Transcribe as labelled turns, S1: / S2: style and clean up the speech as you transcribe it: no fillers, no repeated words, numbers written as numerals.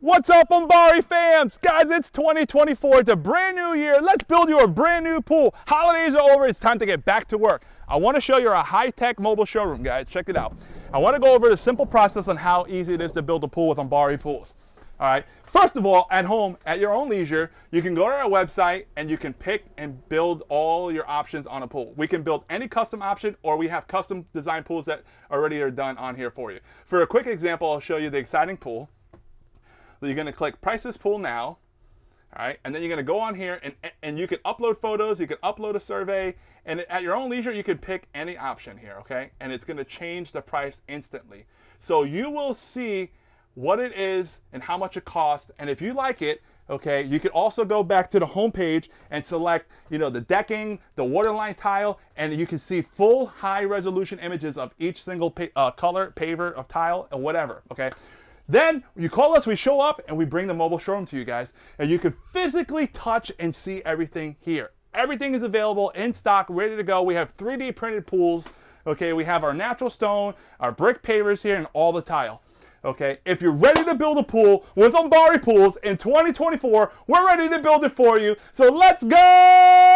S1: What's up, Umbare fams? Guys, it's 2024. It's a brand new year. Let's build you a brand new pool. Holidays are over. It's time to get back to work. I want to show you a high-tech mobile showroom, guys. Check it out. I want to go over the simple process on how easy it is to build a pool with Umbare Pools. All right. First of all, at home, at your own leisure, you can go to our website and you can pick and build all your options on a pool. We can build any custom option, or we have custom design pools that already are done on here for you. For a quick example, I'll show you the exciting pool. You're going to click Price This Pool Now, all right, and then you're going to go on here and you can upload photos, you can upload a survey, and at your own leisure, you can pick any option here, okay? And it's going to change the price instantly. So you will see what it is and how much it costs, and if you like it, okay, you can also go back to the home page and select, the decking, the waterline tile, and you can see full high resolution images of each single color, paver of tile, or whatever, okay? Then you call us, we show up, and we bring the mobile showroom to you guys. And you can physically touch and see everything here. Everything is available in stock, ready to go. We have 3D printed pools. Okay, we have our natural stone, our brick pavers here, and all the tile. Okay, if you're ready to build a pool with Umbare Pools in 2024, we're ready to build it for you. So let's go!